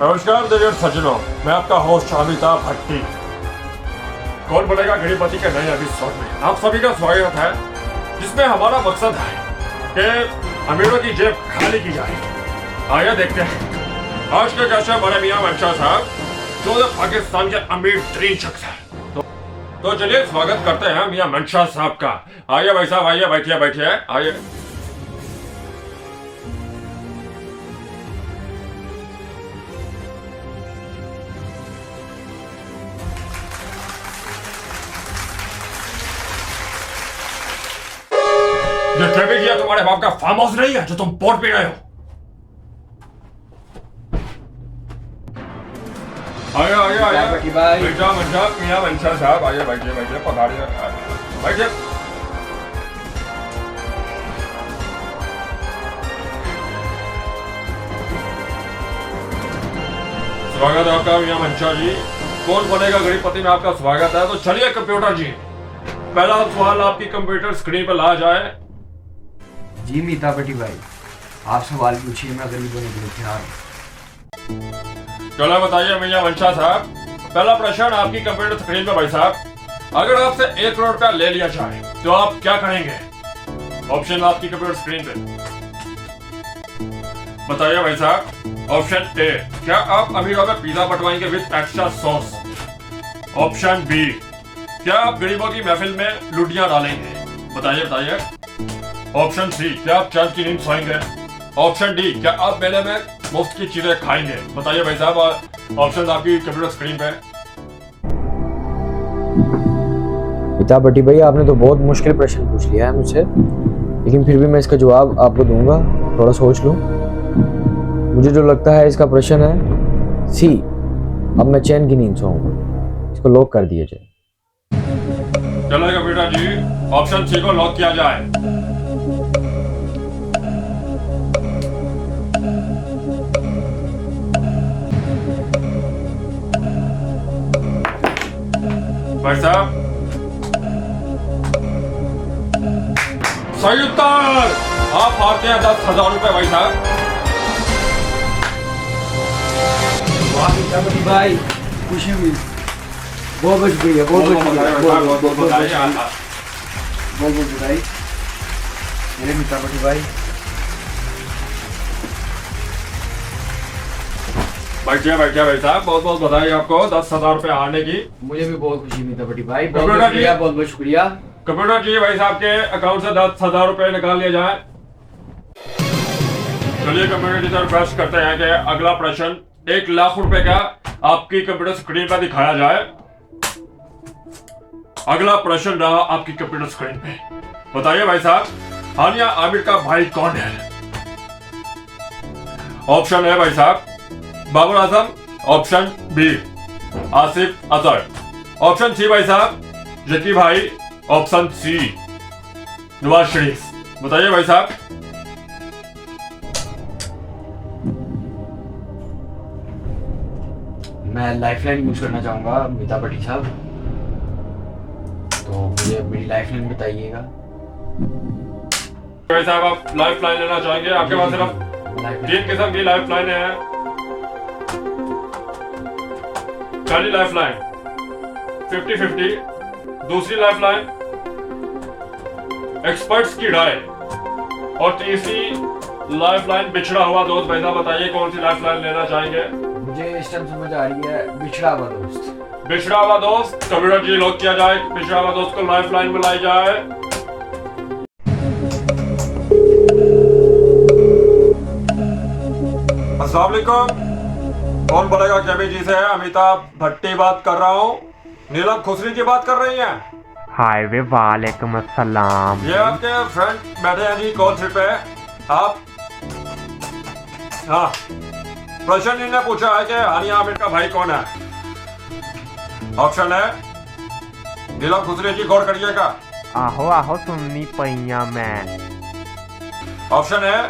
नमस्कार देवियर सज्जनों, मैं आपका होस्ट अमिताभ भट्टी। कौन बनेगा गणपति के नए एपिसोड में आप सभी का स्वागत है, जिसमें हमारा मकसद है कि अमीरों की जेब खाली की जाए। आइए देखते हैं आज के कैसे हमारे मियां मंशा साहब जो पाकिस्तान के अमीर तरीन शख्स है। तो चलिए स्वागत करते हैं मियां मंशा साहब का। आइए भाई साहब, आइए, बैठिए बैठिए, आइए। ये ट्रेविजिया तुम्हारे बाप का फार्म हाउस नहीं है जो तुम पोर्ट पे रहे हो। आइए आइए आइए बेटा मंशा, मियां मंशा साहब, आइए बैठिए बैठिए, पधारिए बैठिए। स्वागत है आपका मियां मंशा जी। कौन बनेगा गणपति में आपका स्वागत है। तो चलिए कंप्यूटर जी, पहला सवाल आपकी कंप्यूटर स्क्रीन पर ला जाए। जी अमिताभ भट्टी भाई, आप सवाल पूछिए, मैं गरीबों के लिए तैयार हूँ। चलो बताइए मियां मंशा साहब, पहला प्रश्न आपकी कंप्यूटर स्क्रीन पे भाई साहब। अगर आपसे 1 करोड़ रुपया ले लिया जाए तो आप क्या करेंगे। ऑप्शन आपकी कंप्यूटर स्क्रीन पे बताइए भाई साहब। ऑप्शन ए, क्या आप अमीरों में पिज्जा बंटवाएंगे with extra sauce. Option B, क्या आप गरीबों की महफिल में लुटियां डालेंगे। बताइए बताइए। ऑप्शन सी, क्या आप चांद की नींद सोएंगे। ऑप्शन डी, क्या आप मेले में मुफ्त की चीजें खाएंगे। बताइए भाई साहब, ऑप्शन आपकी कंप्यूटर स्क्रीन पे। अमिताभ भट्टी भाई, आपने तो बहुत मुश्किल प्रश्न पूछ लिया है मुझसे, लेकिन फिर भी मैं इसका जवाब आपको दूंगा, थोड़ा सोच लो। मुझे जो लगता है इसका प्रश्न है सी, अब मैं चैन की नींद सोऊंगा। इसको लॉक कर दिया जाए। चलो कंप्यूटर जी, ऑप्शन सी को लॉक किया जाए। भाई साहब सही उत्तर, आप हारते हैं 10,000 रुपए भाई साहब। भाई खुशी हुई, बहुत बहुत शुक्रिया, बहुत बहुत शुक्रिया, बहुत बहुत बधाई मेरे अमिताभ भट्टी भाई। बैठिए बैठिए भाई साहब, बहुत बहुत बधाई आपको 10,000 रुपए हारने की। मुझे भी बहुत खुशी अमिताभ भट्टी भाई, बहुत बहुत शुक्रिया। कंप्यूटर जी, भाई साहब के अकाउंट से 10,000 रुपए निकाल लिया जाए। चलिए कंप्यूटर जी से रिक्वेस्ट करते हैं कि अगला प्रश्न 1 लाख रुपए का आपकी कंप्यूटर स्क्रीन पर दिखाया जाए। अगला प्रश्न रहा आपकी कंप्यूटर स्क्रीन पे। बताइए भाई साहब, हानिया आमिर का भाई कौन है। ऑप्शन है भाई साहब Babar Azam. Option B Asif Azhar. Option C भाई साहब जकी भाई। Option C Nawaz Sharif. बताइए भाई साहब। मैं लाइफलाइन यूज करना चाहूंगा अमिताभ भट्टी साहब, तो मुझे मेरी लाइफलाइन बताइएगा। भाई साहब आप लाइफलाइन लेना चाहेंगे। आपके पास सिर्फ 3 किस्म की लाइफलाइन है। पहली लाइफलाइन 50-50, दूसरी लाइफलाइन एक्सपर्ट्स की राय, और तीसरी लाइफलाइन बिछड़ा हुआ दोस्त। भाई साहब बताइए कौन सी लाइफलाइन लेना चाहेंगे। मुझे इस टाइम समझ आ रही है बिछड़ा हुआ दोस्त। बिछड़ा हुआ दोस्त, कंप्यूटर जी लॉक किया जाए। बिछड़ा हुआ दोस्त को लाइफलाइन बुलाई जाए। अस्सलाम वालेकुम, कौन बोलेगा। केबी जी से अमिताभ भट्टी बात कर रहा हूँ। नीलम खुसरी जी बात कर रही हैं। हाय वे, वालेकुम अस्सलाम। ये आपके फ्रेंड बैठे हैं जी कॉल सीट पे। आप हाँ, प्रश्न इन्होंने पूछा है कि हानिया आमिर का भाई कौन है। ऑप्शन है नीलम खुसरी जी, गौर करिएगा। आहो आहो, सुननी पैया मैं। ऑप्शन है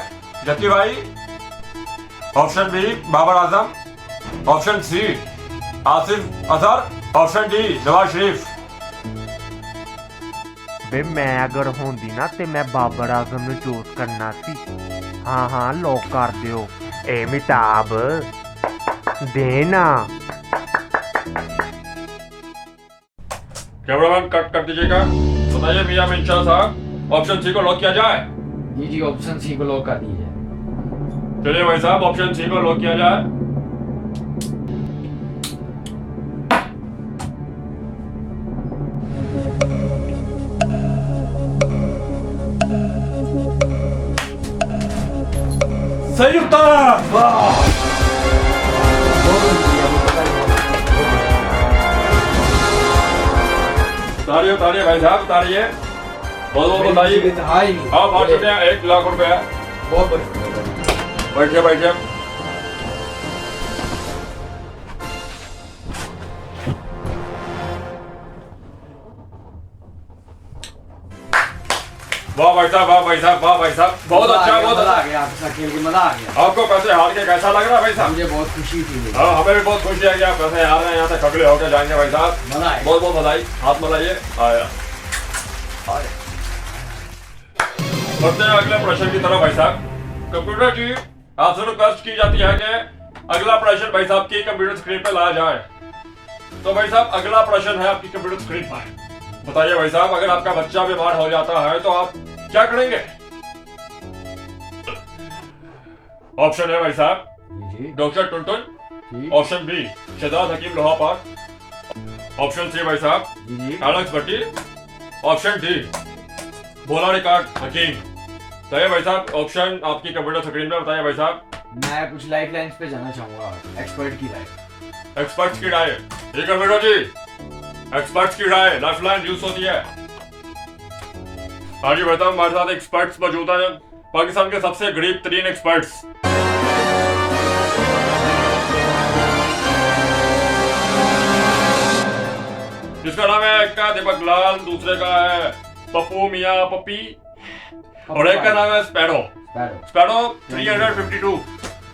जकी भाई। Option B Babar Azam. Option C Asif Azhar. Option D Nawaz Sharif. वे मैं अगर होंदी ना ते मैं बाबर आजम ਨੂੰ ਚੂਜ਼ ਕਰਨਾ ਸੀ। हाँ हाँ लॉक कर दियो। ए अमिताभ देना। कैमरामैन कट कर दीजिएगा। बताइए मियां मिंशा साहब, ऑप्शन सी को लॉक किया जाए? जी जी, ऑप्शन सी को लॉक कर दीजिए। चलिए भाई साहब, ऑप्शन सी को लॉक किया जाए। सही उत्तर। तालिए तालिए भाई साहब, तालिए। बहुत बहुत बताइए। आप बात करते हैं 1 लाख रुपए। बहुत बढ़िया। बैठिए बैठिए। वाह भाई साहब, वाह भाई साहब, वाह भाई साहब, बहुत अच्छा, बहुत मजा अच्छा। आ गया, आपके साथ खेल के मजा आ गया। आपको पैसे हार के कैसा लग रहा है भाई साहब? मुझे बहुत खुशी थी। हाँ, हमें भी बहुत खुशी है कि आप पैसे हार रहे हैं। यहाँ से खगड़े होकर जाएंगे भाई साहब। मजा आया। बहुत बहुत बधाई। हाथ मिलाइए। आया। बढ़ते हैं अगले प्रश्न की तरफ भाई साहब। कंप्यूटर जी, आपसे रिक्वेस्ट की जाती है कि अगला प्रश्न भाई साहब की कंप्यूटर स्क्रीन पे लाया जाए। तो भाई साहब, अगला प्रश्न है आपकी कंप्यूटर स्क्रीन पर। बताइए भाई साहब, अगर आपका बच्चा बीमार हो जाता है तो आप क्या करेंगे? ऑप्शन है भाई साहब, जी डॉक्टर टुनटुन। जी ऑप्शन बी, शहजाद हकीम लोहापाक। ऑप्शन सी भाई साहब, जी एलेक्स भट्टी। ऑप्शन डी, भोला रिकॉर्ड हकीम। बताइए भाई साहब, ऑप्शन आपकी कंप्यूटर स्क्रीन पे बताइए भाई साहब। मैं कुछ लाइफ लाइन्स पे जाना चाहूंगा, एक्सपर्ट की राय। एक्सपर्ट्स की राय। ये कंप्यूटर जी, एक्सपर्ट्स की राय लाइफलाइन यूज होती है। हाँ जी भाई साहब, हमारे साथ एक्सपर्ट्स मौजूद है, पाकिस्तान के सबसे गरीब तरीन एक्सपर्ट्स। जिसका नाम है, एक का दीपक लाल, दूसरे का है पप्पू मियां पप्पी, और एक का नाम है स्पैरो। स्पैरो 352।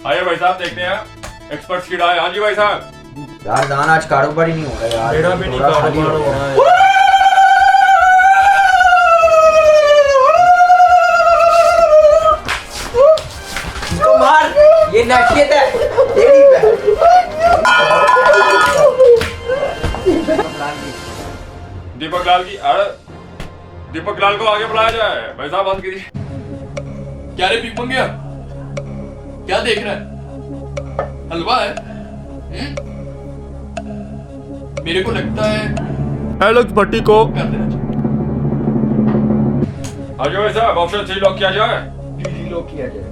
आइए भाई साहब, देखते हैं एक्सपर्ट्स की राय। हाँ जी भाई साहब। यार दान आज कारोबार ही नहीं हो रहा यार। मेरा भी नहीं थोड़ा कारोबार खाली हो हो रहा है। इसको मार, ये नैशियत है तेरी दीपक लाल की, अरे दीपक लाल को आगे बुलाया जाए। भाई साहब बंद कीजिए। क्या रे पीक मंगिया, क्या देख रहा है? हलवा है? मेरे को लगता है एलेक्स भट्टी को कर देना चाहिए। आगे भाई साहब, ऑप्शन सी लॉक किया जाए। जी लोग किया जाए।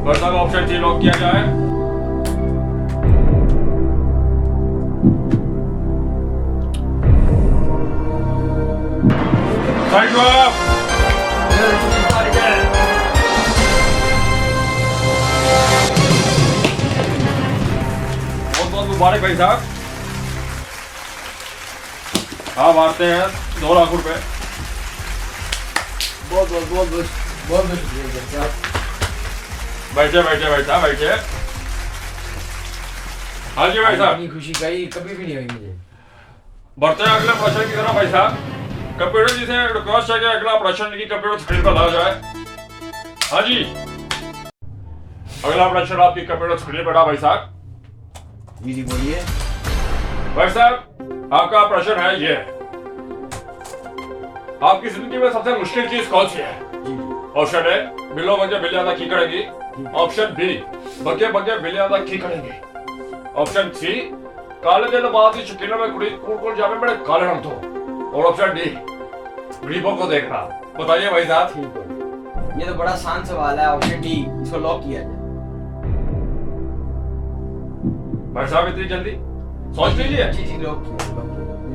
भाई साहब, ऑप्शन सी लॉक किया जाए। सही जवाब। बहुत बहुत मुबारक भाई साहब। आप हारते हैं 2 लाख रुपए। बहुत बहुत बहुत बहुत बहुत बहुत शुक्रिया सर। बैठे बैठे भाई साहब, बैठे। हाँ जी भाई साहब, इतनी खुशी कभी भी नहीं हुई मुझे। बढ़ते हैं अगले प्रश्न की तरफ भाई साहब। कंप्यूटर जी से रिक्वेस्ट है कि अगला प्रश्न की कंप्यूटर स्क्रीन पर लाया जाए। हाँ जी, अगला प्रश्न आपकी कंप्यूटर स्क्रीन पर भाई साहब। जी बोलिए। भाई साहब, आपका प्रश्न है ये, आपकी जिंदगी में सबसे मुश्किल चीज कौन सी है? ऑप्शन ए, बिल्लो बगे बिल्लियां दा की करेंगी। ऑप्शन बी, बगे बगे बिल्लियां दा की करेंगी। ऑप्शन सी, काले दिल बात की शकीनों में कुड़ी कूड़ जावे बड़े काले रंग तो। और ऑप्शन डी, गरीबों को देखना। बताइए भाई साहब। ठीक है, ये तो बड़ा आसान सवाल है। ऑप्शन डी, इसको लॉक किया जाए। भाई साहब, इतनी जल्दी सोच लीजिए। जी लॉक किया।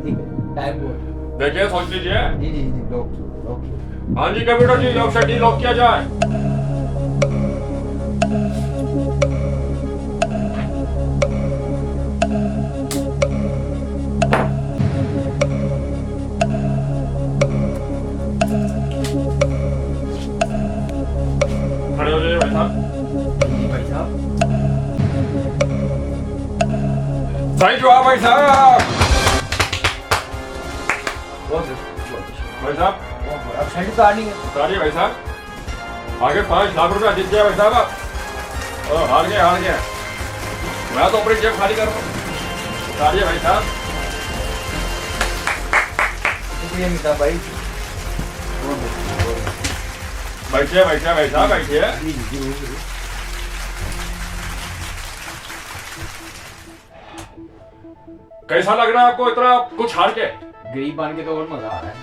ठीक है, टाइम बोल। देखिए, सोच लीजिए। जी लॉक किया। हाँ जी कंप्यूटर जी, ऑप्शन डी लॉक किया जाए। खड़े हो जाइए भाई साहब। जी भाई साहब। सही जवाब भाई साहब। बहुत भाई साहब, अब सेंड कार्ड नहीं है। उतारिए भाई साहब। आगे 5 लाख रुपया जीत गया भाई साहब आप। हार गया। मैं तो अपनी जेब खाली कर रहा हूँ। उतारिए भाई साहब। शुक्रिया मिता भाई। बैठिए भाई साहब बैठिए। कैसा लग रहा है आपको इतना कुछ हार के? गरीब बन के तो और मजा आ रहा है।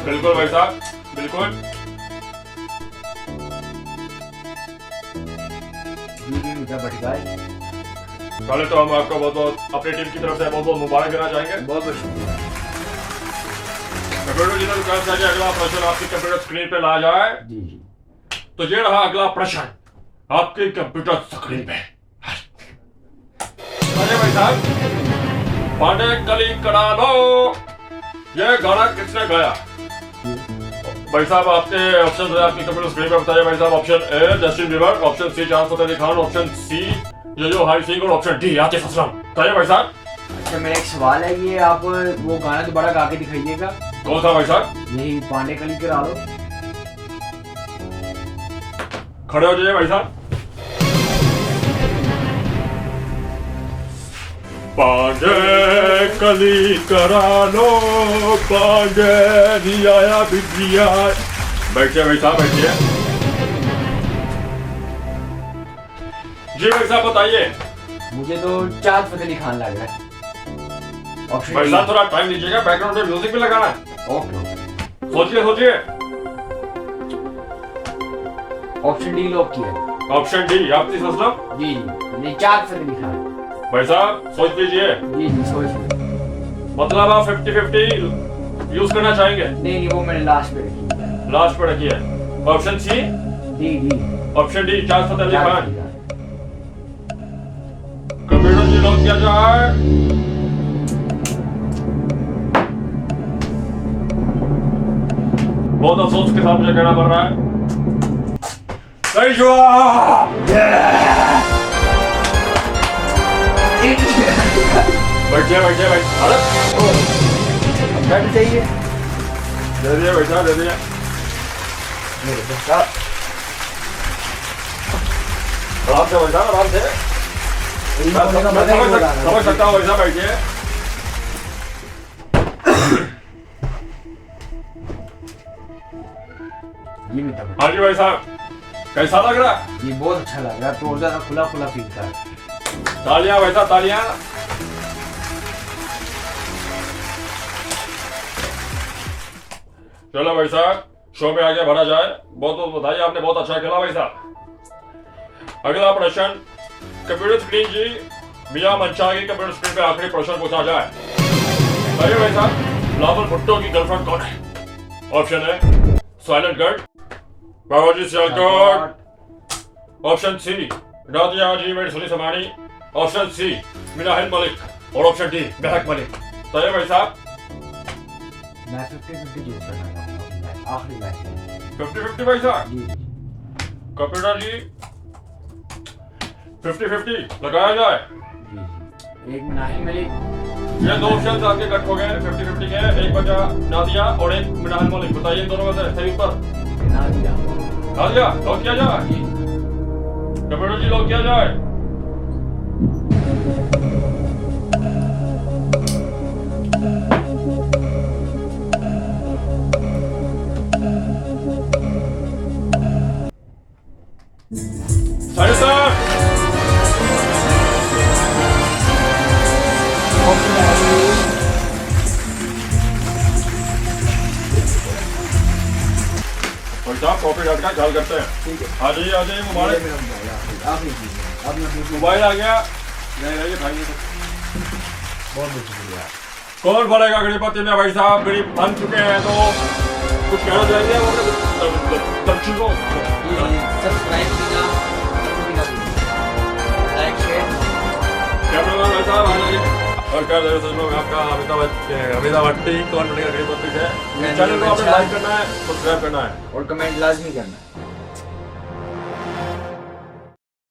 बिल्कुल भाई साहब, बिल्कुल। मिता भट्टिकाई, पहले तो हम आपको बहुत अपनी टीम की तरफ से बहुत मुबारक देना चाहेंगे। बहुत बहुत शुक्रिया। कंप्यूटर जी ने कहा था कि अगला प्रश्न आपकी कंप्यूटर स्क्रीन पे ला जाए। जी। तो ये रहा अगला प्रश्न आपकी कंप्यूटर स्क्रीन पे। अरे भाई साहब, पांडे कली कड़ा लो। ये गाना किसने गाया? भाई साहब आपके ऑप्शन है आपकी कंप्यूटर स्क्रीन पे बताइए भाई साहब। Option A Justin Bieber, option C Chand Fateh Ali Khan, option C Yo Hai Singh और ऑप्शन डी आतिफ असलम। बताइए भाई साहब। अच्छा मेरा एक सवाल है, ये आप वो गाना दोबारा गा के दिखाइएगा। कौन सा भाई साहब? यही पांडे कली करा लो। खड़े हो जाइए भाई साहब। पांडे कली करा लो, पांडे आया बिटिया। बैठिए भाई साहब बैठिए। जी भाई साहब बताइए। मुझे तो चांद फतेह अली खान लग रहा है। ऑप्शन भाई साहब थोड़ा टाइम लीजिएगा, बैकग्राउंड में म्यूजिक भी लगाना है। ओके। सोचिए। ऑप्शन डी लॉक किया। Option D Atif Aslam. जी नहीं, चांद फतेह अली खान। भाई साहब सोच लीजिए। जी सोच लो। मतलब आप 50-50 यूज करना चाहेंगे? नहीं वो मैंने लास्ट पे रखी है। लास्ट पर रखिए। Option C. D. Option D Chand Fateh Ali Khan. Computer ji lock किया जाए। बहुत अफसोस के साथ मुझे कहना पड़ रहा है, सही जवाब। बैठिए भाई। अरे बैठ जाइए। दे दिए भाई साहब, दे दिए। आराम से भाई साहब, आराम से। समझ सकता हूँ भाई साहब, बैठिए। हाँ जी भाई साहब, कैसा लग रहा है? ये बहुत अच्छा लग रहा है, तो और ज्यादा खुला फील कर रहा है। तालियां भाई साहब, तालियां। चलो भाई साहब, शो में आगे बढ़ा जाए। बहुत बहुत बधाई, आपने बहुत अच्छा खेला भाई साहब। अगला प्रश्न कंप्यूटर स्क्रीन जी मियां मंशा की कंप्यूटर स्क्रीन पे आखिरी प्रश्न पूछा जाए। बताइए भाई साहब, बिलावल भुट्टो की गर्लफ्रेंड कौन है? ऑप्शन है साइलेंट गर्ल, बाबाजी सियालकोट, ऑप्शन सी नादिया जी मेरी सुनी समानी, ऑप्शन सी मिनाहिल मलिक और ऑप्शन डी महक मलिक। बताइए भाई साहब। मैं 50-50 यूज करना चाहूंगा आखिरी मैच में। 50-50 भाई साहब। जी कंप्यूटर जी 50-50 लगाया जाए। जी। एक नाहिल मलिक। ये दो ऑप्शन आपके कट हो गए 50-50 के। एक बचा नादिया और एक मिनाहिल मलिक। बताइए इन दोनों में से सही उत्तर। नादिया लॉक किया जाए। कंप्यूटर जी लॉक किया जाए। सही सर। साहब कॉपी डाट का ख्याल करते हैं। ठीक है। आ जाइए मुबारक। मोबाइल आ गया। नहीं भाई बहुत शुक्रिया। कौन भरेगा गणपति में भाई साहब? गरीब बन चुके हैं तो कुछ कहना चाहेंगे दर्शकों? सब्सक्राइब कीजिए, लाइक शेयर। कैमरामैन भाई साहब आ जाइए। और क्या मैं आपका अमिताभ भट्टी कौन बनेगा गणपति से। चैनल को आपने लाइक करना है, सब्सक्राइब करना है और कमेंट लाजमी करना है।